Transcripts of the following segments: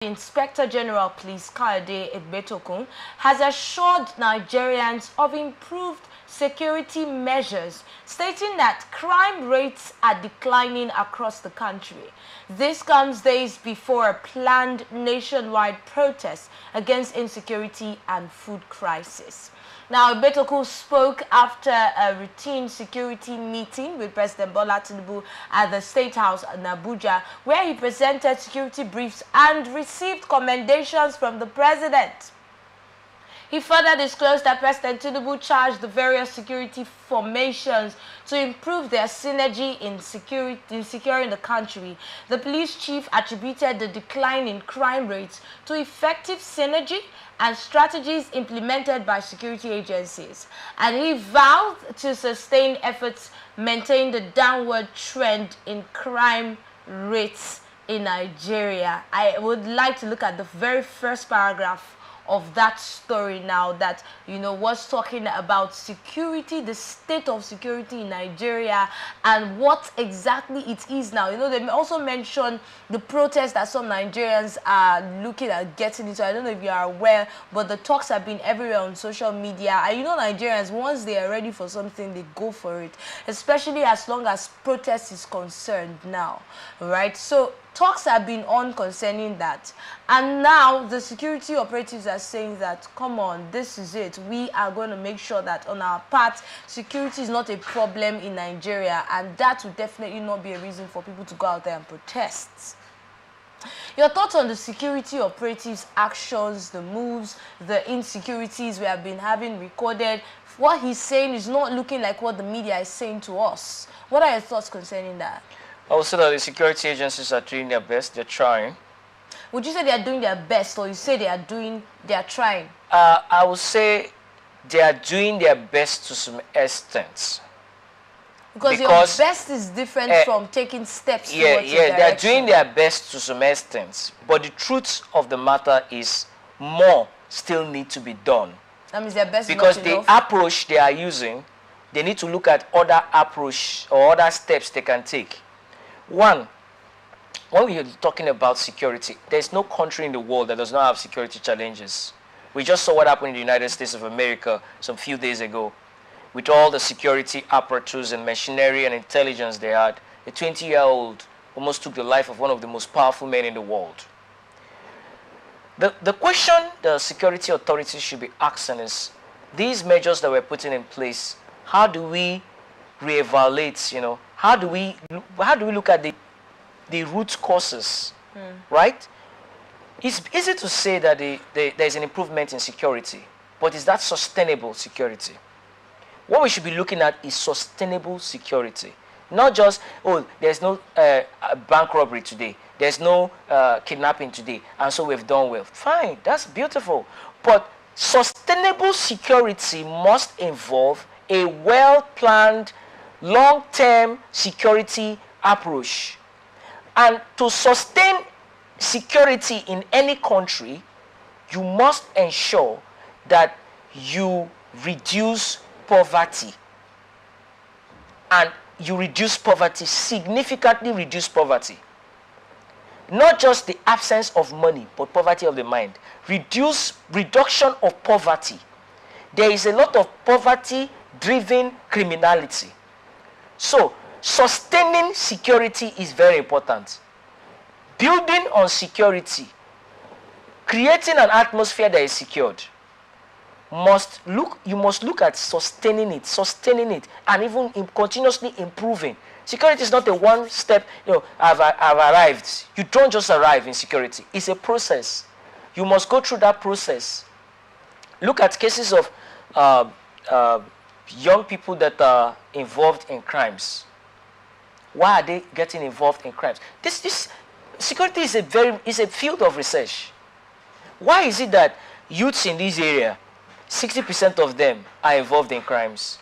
Inspector General Police Kayode Egbetokun has assured Nigerians of improved security measures, stating that crime rates are declining across the country. This comes days before a planned nationwide protest against insecurity and food crisis. Now, Egbetokun spoke after a routine security meeting with President Bola Tinubu at the State House in Abuja, where he presented security briefs and received commendations from the president. He further disclosed that President Tinubu charged the various security formations to improve their synergy in securing the country. The police chief attributed the decline in crime rates to effective synergy and strategies implemented by security agencies. And he vowed to sustain efforts maintain the downward trend in crime rates in Nigeria. I would like to look at the very first paragraph of that story now that, was talking about security, the state of security in Nigeria, and what exactly it is now. They also mentioned the protest that some Nigerians are looking at getting into. I don't know if you are aware, but the talks have been everywhere on social media. And Nigerians, once they are ready for something, they go for it, especially as long as protest is concerned now, right? So talks have been on concerning that, and now the security operatives are saying that, come on, this is it. We are going to make sure that on our part, security is not a problem in Nigeria, and that would definitely not be a reason for people to go out there and protest. Your thoughts on the security operatives' actions, the moves, the insecurities we have been having recorded? What he's saying is not looking like what the media is saying to us. What are your thoughts concerning that? I would say that the security agencies are doing their best. They're trying. Would you say they are doing their best, or you say they are trying? I would say they are doing their best to some extent. Because your best is different from taking steps towards the direction. They are doing their best to some extent. But the truth of the matter is more still need to be done. That means their best because is not the enough. approach they are using, they need to look at other approach or other steps they can take. One, when we are talking about security, there's no country in the world that does not have security challenges. We just saw what happened in the United States of America some few days ago. With all the security apparatus and machinery and intelligence they had, a 20-year-old almost took the life of one of the most powerful men in the world. The question the security authorities should be asking is, these measures that we're putting in place, how do we reevaluate, how do we look at the root causes, right? It's easy to say that there's an improvement in security, but is that sustainable security? What we should be looking at is sustainable security. Not just, oh, there's no bank robbery today, there's no kidnapping today, and so we've done well. Fine, that's beautiful. But sustainable security must involve a well-planned, long-term security approach. And to sustain security in any country, you must ensure that you reduce poverty. And you reduce poverty, significantly reduce poverty. Not just the absence of money, but poverty of the mind. Reduction of poverty. There is a lot of poverty-driven criminality. So, sustaining security is very important. Building on security, creating an atmosphere that is secured, you must look at sustaining it, and even continuously improving. Security is not a one step, I've arrived. You don't just arrive in security. It's a process. You must go through that process. Look at cases of young people that are involved in crimes. Why are they getting involved in crimes? This security is a field of research. Why is it that youths in this area, 60% of them are involved in crimes?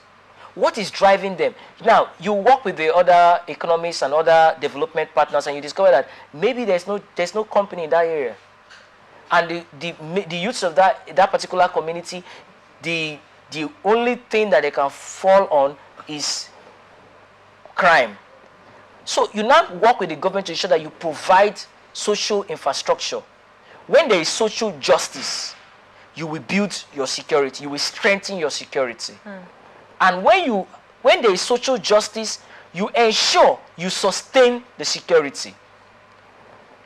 What is driving them? Now, you work with the other economists and other development partners, and you discover that maybe there's no company in that area. And the youths of that particular community, the only thing that they can fall on is crime. So you now work with the government to ensure that you provide social infrastructure. when there is social justice, you will build your security, you will strengthen your security. And when there is social justice, you ensure you sustain the security.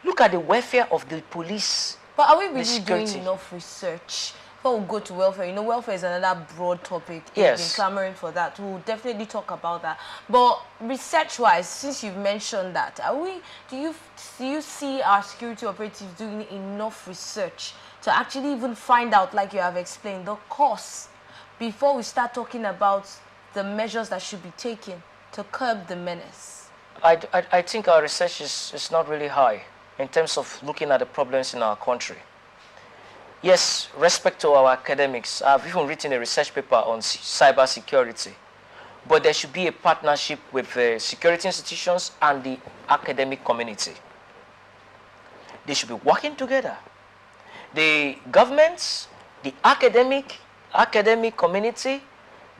Look at the welfare of the police. But are we really doing enough research? Before we go to welfare, you know, welfare is another broad topic. Yes. We've been clamoring for that. We'll definitely talk about that. But research-wise, since you've mentioned that, do you see our security operatives doing enough research to actually even find out, like you have explained, the cause before we start talking about the measures that should be taken to curb the menace? I think our research is not really high in terms of looking at the problems in our country. Yes, respect to our academics. I've even written a research paper on cyber security. But there should be a partnership with the security institutions and the academic community. They should be working together. The governments, the academic community,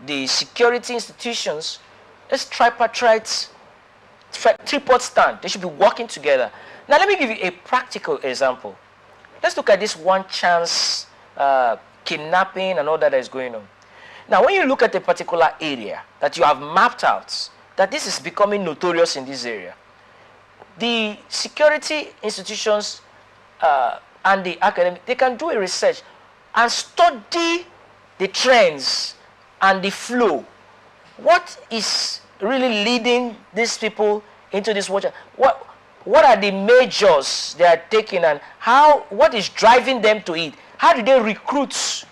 the security institutions, it's tripartite, tripod stand. They should be working together. Now let me give you a practical example. Let's look at this one chance kidnapping and all that is going on. Now when you look at a particular area that you have mapped out, that this is becoming notorious in this area, the security institutions and the academic, they can do a research and study the trends and the flow. What is really leading these people into this watch? What are the measures they are taking, and what is driving them to it? How do they recruit?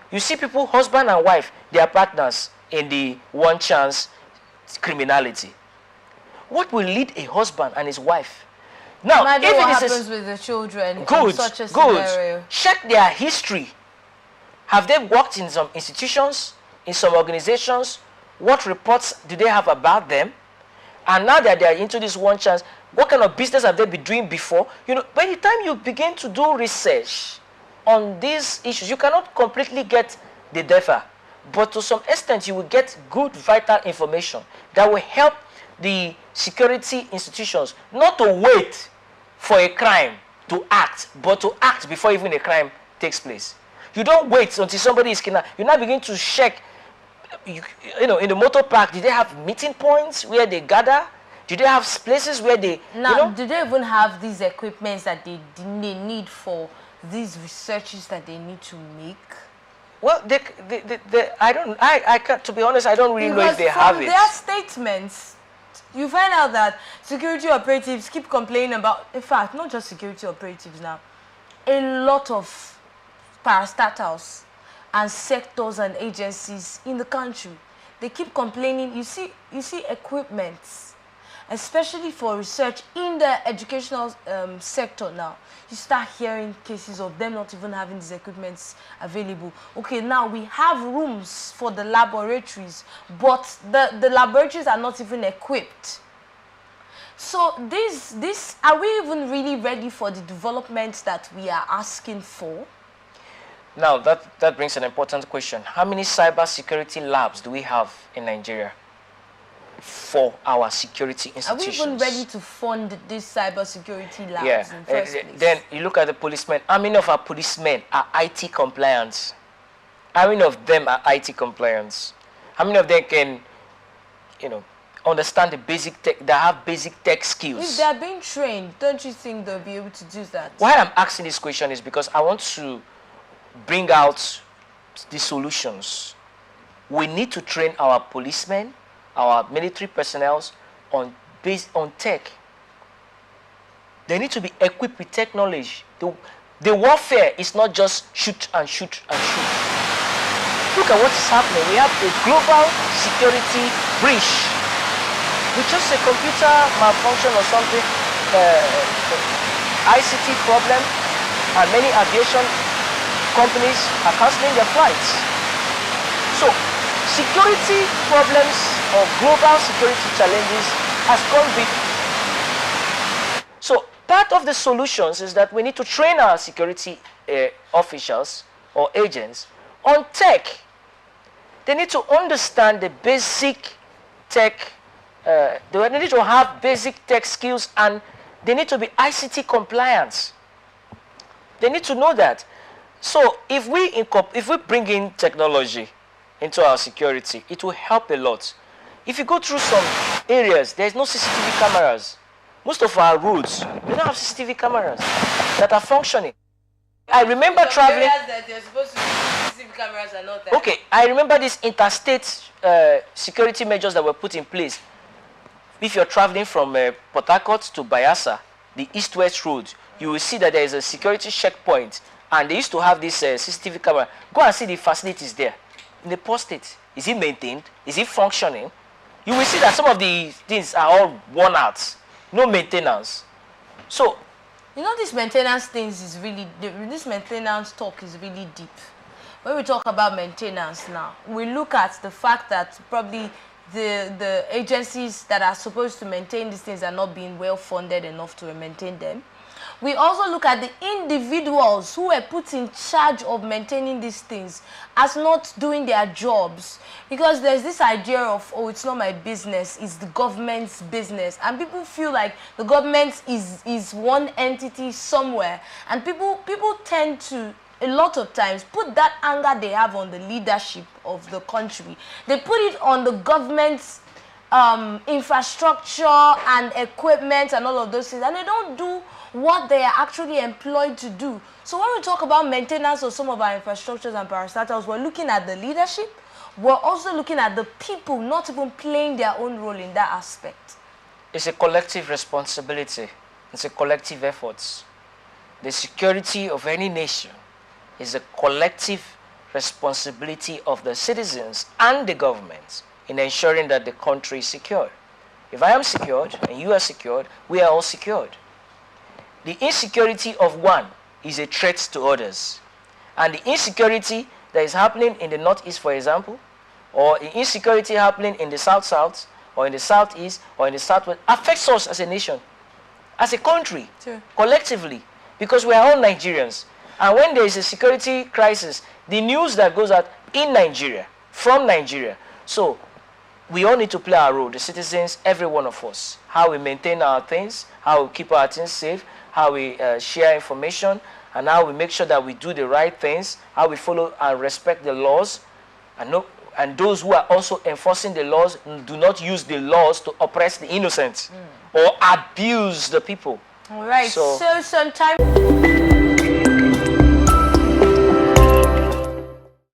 You see people, husband and wife, they are partners in the one chance criminality. What will lead a husband and his wife? Now, imagine what happens with the children in such a scenario. Check their history. Have they worked in some institutions, in some organizations? What reports do they have about them? And now that they are into this one chance, what kind of business have they been doing before? You know, by the time you begin to do research on these issues, you cannot completely get the data. But to some extent, you will get good, vital information that will help the security institutions not to wait for a crime to act, but to act before even a crime takes place. You don't wait until somebody is kidnapped. You now begin to check, you know, in the motor park, did they have meeting points where they gather? Do they have places where they... Now, do they even have these equipments that they need for these researches that they need to make? Well, I can't, to be honest, I don't really know if they have it. From their statements, you find out that security operatives keep complaining about, in fact, not just security operatives now, a lot of parastatals and sectors and agencies in the country. They keep complaining. You see equipment, especially for research in the educational sector now. You start hearing cases of them not even having these equipments available. Okay, now we have rooms for the laboratories, but the laboratories are not even equipped. So this are we even really ready for the development that we are asking for? Now, that brings an important question. How many cyber security labs do we have in Nigeria for our security institutions? Are we even ready to fund these cyber security labs in the first place? Then you look at the policemen. How many of our policemen are IT compliant? How many of them are IT compliant? How many of them can, you know, understand the basic tech, that have basic tech skills? If they are being trained, don't you think they'll be able to do that? Why I'm asking this question is because I want to bring out the solutions. We need to train our policemen, our military personnel on tech. They need to be equipped with technology. The warfare is not just shoot and shoot and shoot. Look at what is happening. We have a global security breach with just a computer malfunction or something, ICT problem, and many aviation companies are cancelling their flights. So, security problems or global security challenges has gone big. So, part of the solutions is that we need to train our security officials or agents on tech. They need to understand the basic tech, they need to have basic tech skills, and they need to be ICT compliant. They need to know that. So if we bring in technology into our security, it will help a lot. If you go through some areas, there's no CCTV cameras. Most of our roads, they don't have CCTV cameras that are functioning. I remember traveling. Areas that you're supposed to be CCTV cameras are not there. Okay, I remember these interstate security measures that were put in place. If you're traveling from Port Harcourt to Bayelsa, the east-west road, you will see that there is a security checkpoint, and they used to have this CCTV camera. Go and see the facilities there. In the post state, is it maintained? Is it functioning? You will see that some of the things are all worn out. No maintenance. So, you know, this maintenance things is really, this maintenance talk is really deep. When we talk about maintenance now, we look at the fact that probably the agencies that are supposed to maintain these things are not being well funded enough to maintain them. We also look at the individuals who were put in charge of maintaining these things as not doing their jobs. Because there's this idea of, oh, it's not my business, it's the government's business. And people feel like the government is one entity somewhere. And people tend to, a lot of times, put that anger they have on the leadership of the country. They put it on the government's infrastructure and equipment and all of those things. And they don't do what they are actually employed to do. So when we talk about maintenance of some of our infrastructures and parastatals, we're looking at the leadership. We're also looking at the people not even playing their own role in that aspect. It's a collective responsibility. It's a collective effort. The security of any nation is a collective responsibility of the citizens and the government in ensuring that the country is secured. If I am secured and you are secured, we are all secured. The insecurity of one is a threat to others. And the insecurity that is happening in the northeast, for example, or the insecurity happening in the south-south, or in the southeast, or in the southwest, affects us as a nation, as a country, sure, collectively, because we are all Nigerians. And when there is a security crisis, the news that goes out in Nigeria, from Nigeria. So we all need to play our role, the citizens, every one of us, how we maintain our things, how we keep our things safe, how we share information, and how we make sure that we do the right things, how we follow and respect the laws, and those who are also enforcing the laws do not use the laws to oppress the innocent or abuse the people. All right, so sometime